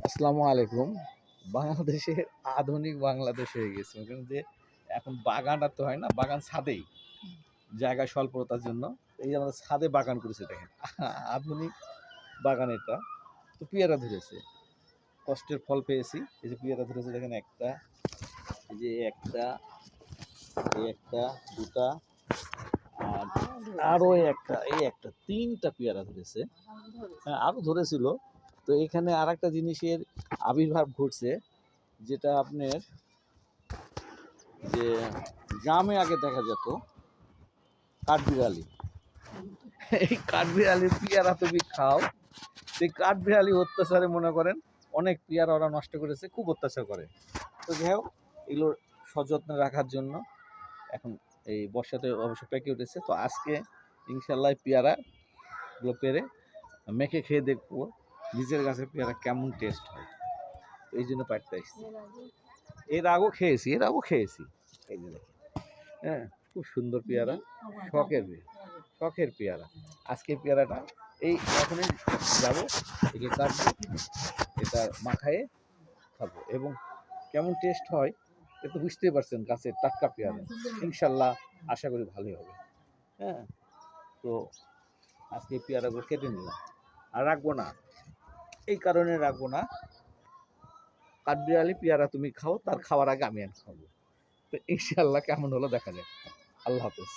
আসসালামু আলাইকুম। বাংলাদেশে আধুনিক বাংলাদেশ হয়ে গেছে। ওখানে যে এখন বাগান আর তো হয় না, বাগান ছাদেই। জায়গা স্বল্পতার জন্য এই যে আমরা ছাদে বাগান করেছি দেখেন। আধুনিক বাগান এটা। তো পেয়ারা ধরেছে। কষ্টের ফল পেয়েছি। এই যে পেয়ারা ধরেছে দেখেন একটা, এই যে একটা, এই একটা, দুটা আর আরো একটা, এই একটা, ৩ টা পেয়ারা ধরেছে। হ্যাঁ, আরো ধরেছিল। তো এখানে আরেকটা জিনিসের আবির্ভাব ঘটছে যেটা আপনার যে গ্রামে আগে দেখা যেত কাঠবিড়ালি। এই কাঠবিড়ালি পেয়ারা তুমি খাও, সেই কাঠবিড়ালি অত্যাচারে মনে করেন অনেক পেয়ারা ওরা নষ্ট করেছে, খুব অত্যাচার করে। তো যাই হোক, এগুলো সযত্নে রাখার জন্য এখন এই বর্ষাতে অবশ্য পেকে উঠেছে। তো আজকে ইনশাল্লাহ পেয়ারাগুলো পেরে মেখে খেয়ে দেখবো নিজের গাছের পেয়ারা কেমন টেস্ট হয়। এই জন্য পাড়তে আসছি। এর আগেও খেয়েছি। এই যে দেখেন, হ্যাঁ, খুব সুন্দর পেয়ারা, শখের পেয়ারা। আজকের পেয়ারাটা এই এখনই যাবো, একে কাটবো, এটা মাখায়ে খাবো এবং কেমন টেস্ট হয় এ তো বুঝতেই পারছেন, গাছের টাটকা পেয়ারা। ইনশাল্লাহ আশা করি ভালোই হবে। হ্যাঁ, তো আজকে এই পেয়ারাগুলো কেটে নিলাম, আর রাখবো না। এই কারণে রাখবো না, কাঠবিড়ালি পেয়ারা তুমি খাও, তার খাওয়ার আগে আমি আর খাবো। তো ইনশাল্লাহ কেমন হলো দেখা যাক। আল্লাহ হাফেজ।